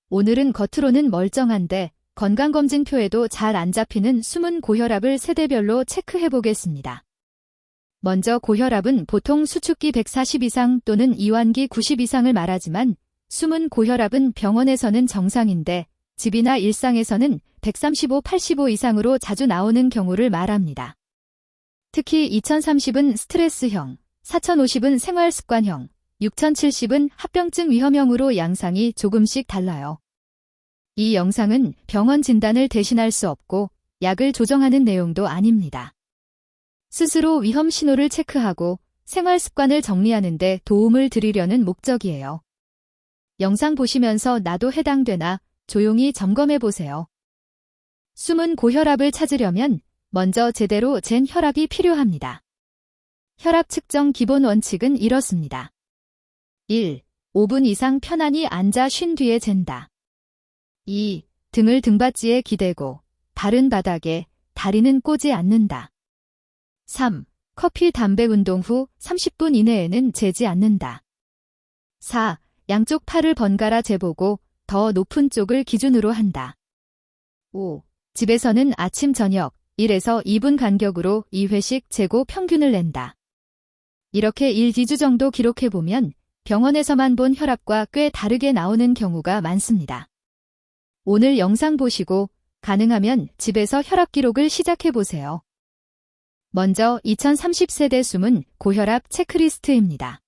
오늘은 겉으로는 멀쩡한데 건강검진표에도 잘 안 잡히는 숨은 고혈압을 세대별로 체크해 보겠습니다. 먼저 고혈압은 보통 수축기 140 이상 또는 이완기 90 이상을 말하지만 숨은 고혈압은 병원에서는 정상인데 집이나 일상에서는 135, 85 이상으로 자주 나오는 경우를 말합니다. 특히 2030은 스트레스형, 4050은 생활습관형, 6070은 합병증 위험형으로 양상이 조금씩 달라요. 이 영상은 병원 진단을 대신할 수 없고 약을 조정하는 내용도 아닙니다. 스스로 위험 신호를 체크하고 생활 습관을 정리하는 데 도움을 드리려는 목적이에요. 영상 보시면서 나도 해당되나 조용히 점검해 보세요. 숨은 고혈압을 찾으려면 먼저 제대로 잰 혈압이 필요합니다. 혈압 측정 기본 원칙은 이렇습니다. 1. 5분 이상 편안히 앉아 쉰 뒤에 잰다. 2. 등을 등받이에 기대고 발은 바닥에, 다리는 꼬지 않는다. 3. 커피, 담배 운동 후 30분 이내에는 재지 않는다. 4. 양쪽 팔을 번갈아 재보고 더 높은 쪽을 기준으로 한다. 5. 집에서는 아침 저녁 1에서 2분 간격으로 2회씩 재고 평균을 낸다. 이렇게 1, 2주 정도 기록해보면 병원에서만 본 혈압과 꽤 다르게 나오는 경우가 많습니다. 오늘 영상 보시고 가능하면 집에서 혈압 기록을 시작해보세요. 먼저 2030세대 숨은 고혈압 체크리스트입니다.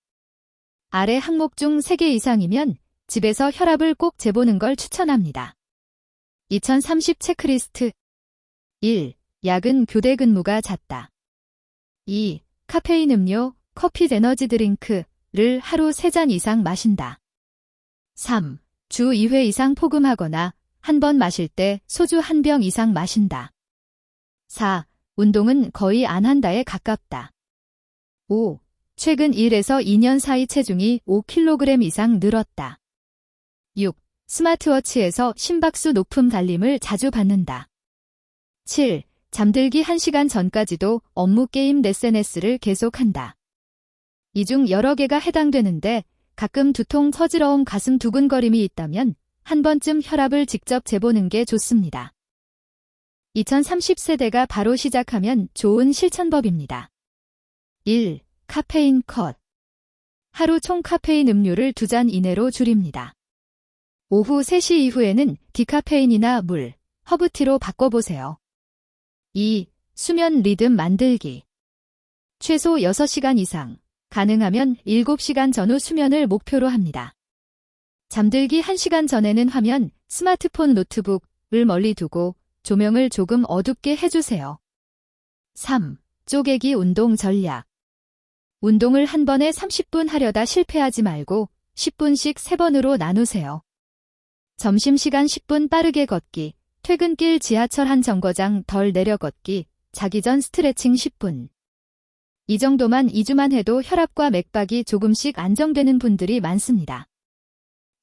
아래 항목 중 3개 이상이면 집에서 혈압을 꼭 재보는 걸 추천합니다. 2030 체크리스트 1. 약은 교대 근무가 잦다. 2. 카페인 음료, 커피, 에너지 드링크를 하루 3잔 이상 마신다. 3. 주 2회 이상 포금하거나 한 번 마실 때 소주 1병 이상 마신다. 4. 운동은 거의 안 한다에 가깝다. 5. 최근 1에서 2년 사이 체중이 5kg 이상 늘었다. 6. 스마트워치에서 심박수 높음 달림을 자주 받는다. 7. 잠들기 1시간 전까지도 업무 게임 SNS를 계속한다. 이 중 여러 개가 해당되는데 가끔 두통, 서지러움, 가슴 두근거림이 있다면 한 번쯤 혈압을 직접 재보는 게 좋습니다. 2030세대가 바로 시작하면 좋은 실천법입니다. 1. 카페인 컷. 하루 총 카페인 음료를 2잔 이내로 줄입니다. 오후 3시 이후에는 디카페인이나 물, 허브티로 바꿔보세요. 2. 수면 리듬 만들기. 최소 6시간 이상, 가능하면 7시간 전후 수면을 목표로 합니다. 잠들기 1시간 전에는 화면, 스마트폰, 노트북을 멀리 두고 조명을 조금 어둡게 해주세요. 3. 쪼개기 운동 전략. 운동을 한 번에 30분 하려다 실패하지 말고 10분씩 3번으로 나누세요. 점심시간 10분 빠르게 걷기, 퇴근길 지하철 한 정거장 덜 내려 걷기, 자기 전 스트레칭 10분. 이 정도만 2주만 해도 혈압과 맥박이 조금씩 안정되는 분들이 많습니다.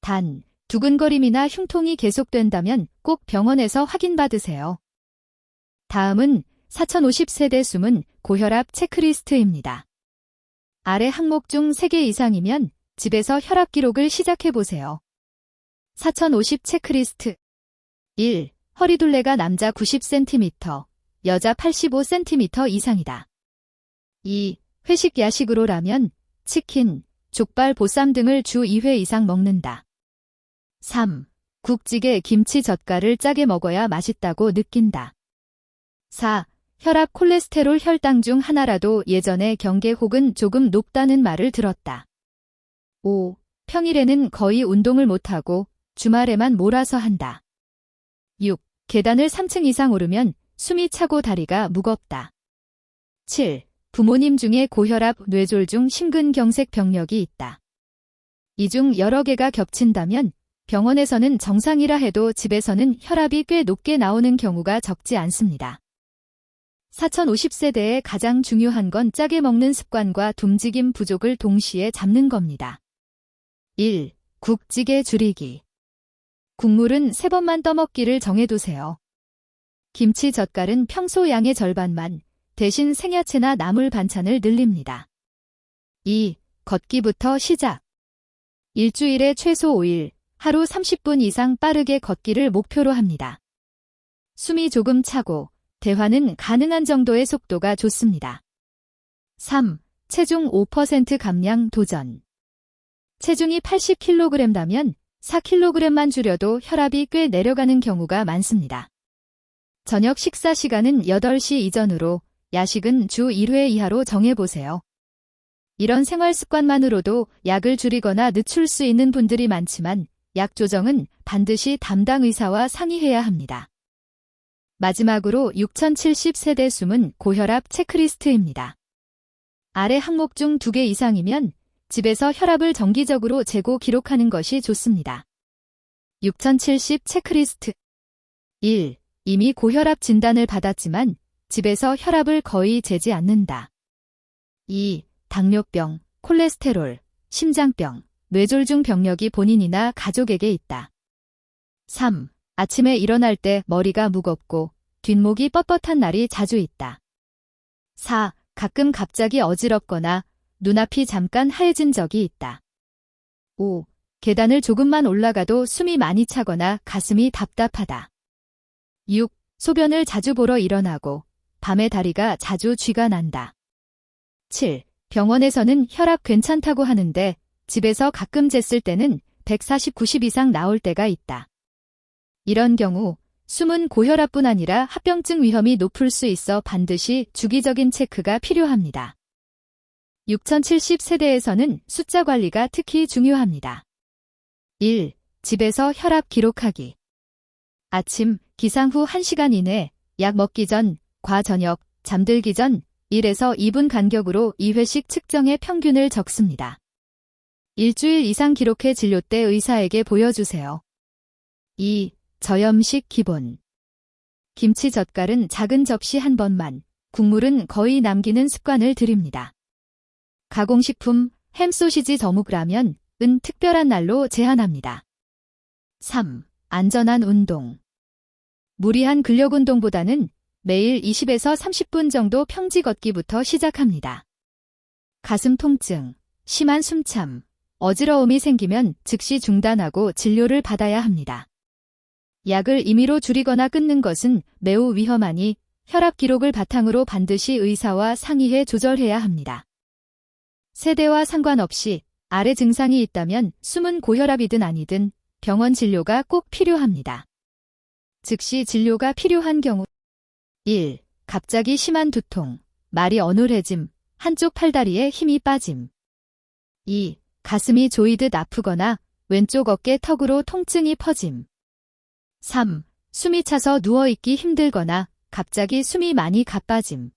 단, 두근거림이나 흉통이 계속된다면 꼭 병원에서 확인받으세요. 다음은 4050세대 숨은 고혈압 체크리스트입니다. 아래 항목 중 3개 이상이면 집에서 혈압 기록을 시작해보세요. 4050 체크리스트 1. 허리둘레가 남자 90cm, 여자 85cm 이상이다. 2. 회식 야식으로 라면, 치킨, 족발, 보쌈 등을 주 2회 이상 먹는다. 3. 국찌개, 김치, 젓갈을 짜게 먹어야 맛있다고 느낀다. 4. 혈압, 콜레스테롤, 혈당 중 하나라도 예전에 경계 혹은 조금 높다는 말을 들었다. 5. 평일에는 거의 운동을 못하고 주말에만 몰아서 한다. 6. 계단을 3층 이상 오르면 숨이 차고 다리가 무겁다. 7. 부모님 중에 고혈압, 뇌졸중, 심근경색 병력이 있다. 이 중 여러 개가 겹친다면 병원에서는 정상이라 해도 집에서는 혈압이 꽤 높게 나오는 경우가 적지 않습니다. 4050세대의 가장 중요한 건 짜게 먹는 습관과 움직임 부족을 동시에 잡는 겁니다. 1. 국찌개 줄이기. 국물은 3번만 떠먹기를 정해두세요. 김치, 젓갈은 평소 양의 절반만, 대신 생야채나 나물 반찬을 늘립니다. 2. 걷기부터 시작. 일주일에 최소 5일, 하루 30분 이상 빠르게 걷기를 목표로 합니다. 숨이 조금 차고 대화는 가능한 정도의 속도가 좋습니다. 3. 체중 5% 감량 도전. 체중이 80kg라면 4kg만 줄여도 혈압이 꽤 내려가는 경우가 많습니다. 저녁 식사 시간은 8시 이전으로, 야식은 주 1회 이하로 정해보세요. 이런 생활 습관만으로도 약을 줄이거나 늦출 수 있는 분들이 많지만 약 조정은 반드시 담당 의사와 상의해야 합니다. 마지막으로 6070세대 숨은 고혈압 체크리스트입니다. 아래 항목 중 2개 이상이면 집에서 혈압을 정기적으로 재고 기록하는 것이 좋습니다. 6070 체크리스트 1. 이미 고혈압 진단을 받았지만 집에서 혈압을 거의 재지 않는다. 2. 당뇨병, 콜레스테롤, 심장병, 뇌졸중 병력이 본인이나 가족에게 있다. 3. 아침에 일어날 때 머리가 무겁고 뒷목이 뻣뻣한 날이 자주 있다. 4. 가끔 갑자기 어지럽거나 눈앞이 잠깐 하얘진 적이 있다. 5. 계단을 조금만 올라가도 숨이 많이 차거나 가슴이 답답하다. 6. 소변을 자주 보러 일어나고 밤에 다리가 자주 쥐가 난다. 7. 병원에서는 혈압 괜찮다고 하는데 집에서 가끔 쟀을 때는 140, 90 이상 나올 때가 있다. 이런 경우 숨은 고혈압뿐 아니라 합병증 위험이 높을 수 있어 반드시 주기적인 체크가 필요합니다. 6070 세대에서는 숫자 관리가 특히 중요합니다. 1. 집에서 혈압 기록하기. 아침, 기상 후 1시간 이내, 약 먹기 전, 과저녁, 잠들기 전 1에서 2분 간격으로 2회씩 측정해 평균을 적습니다. 일주일 이상 기록해 진료 때 의사에게 보여주세요. 2. 저염식 기본. 김치 젓갈은 작은 접시 한 번만, 국물은 거의 남기는 습관을 들입니다. 가공식품, 햄 소시지 저묵 라면은 특별한 날로 제한합니다. 3. 안전한 운동. 무리한 근력 운동보다는 매일 20에서 30분 정도 평지 걷기부터 시작합니다. 가슴 통증, 심한 숨참, 어지러움이 생기면 즉시 중단하고 진료를 받아야 합니다. 약을 임의로 줄이거나 끊는 것은 매우 위험하니 혈압 기록을 바탕으로 반드시 의사와 상의해 조절해야 합니다. 세대와 상관없이 아래 증상이 있다면 숨은 고혈압이든 아니든 병원 진료가 꼭 필요합니다. 즉시 진료가 필요한 경우 1. 갑자기 심한 두통, 말이 어눌해짐, 한쪽 팔다리에 힘이 빠짐. 2. 가슴이 조이듯 아프거나 왼쪽 어깨 턱으로 통증이 퍼짐. 3. 숨이 차서 누워있기 힘들거나 갑자기 숨이 많이 가빠짐.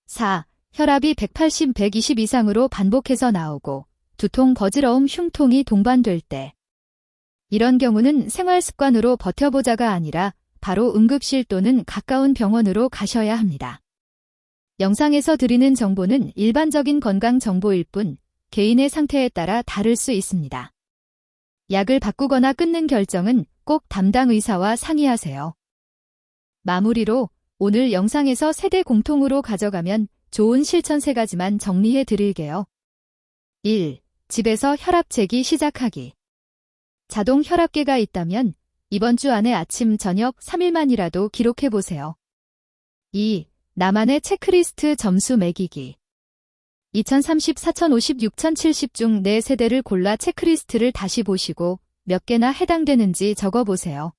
4. 혈압이 180, 120 이상으로 반복해서 나오고 두통, 거지러움, 흉통이 동반될 때. 이런 경우는 생활 습관으로 버텨보자가 아니라 바로 응급실 또는 가까운 병원으로 가셔야 합니다. 영상에서 드리는 정보는 일반적인 건강 정보일 뿐 개인의 상태에 따라 다를 수 있습니다. 약을 바꾸거나 끊는 결정은 꼭 담당 의사와 상의하세요. 마무리로 오늘 영상에서 세대 공통으로 가져가면 좋은 실천 3가지만 정리해 드릴게요. 1. 집에서 혈압 재기 시작하기. 자동 혈압계가 있다면 이번 주 안에 아침, 저녁 3일만이라도 기록해보세요. 2. 나만의 체크리스트 점수 매기기. 2030, 4050, 6070 중 4세대를 골라 체크리스트를 다시 보시고 몇 개나 해당되는지 적어보세요.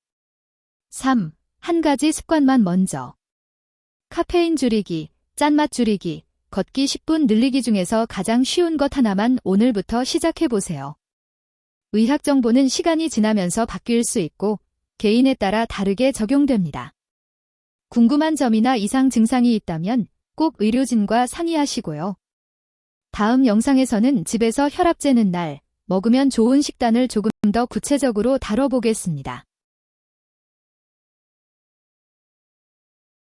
3. 한 가지 습관만 먼저. 카페인 줄이기, 짠맛 줄이기, 걷기 10분 늘리기 중에서 가장 쉬운 것 하나만 오늘부터 시작해보세요. 의학 정보는 시간이 지나면서 바뀔 수 있고 개인에 따라 다르게 적용됩니다. 궁금한 점이나 이상 증상이 있다면 꼭 의료진과 상의하시고요. 다음 영상에서는 집에서 혈압 재는 날, 먹으면 좋은 식단을 조금 더 구체적으로 다뤄보겠습니다.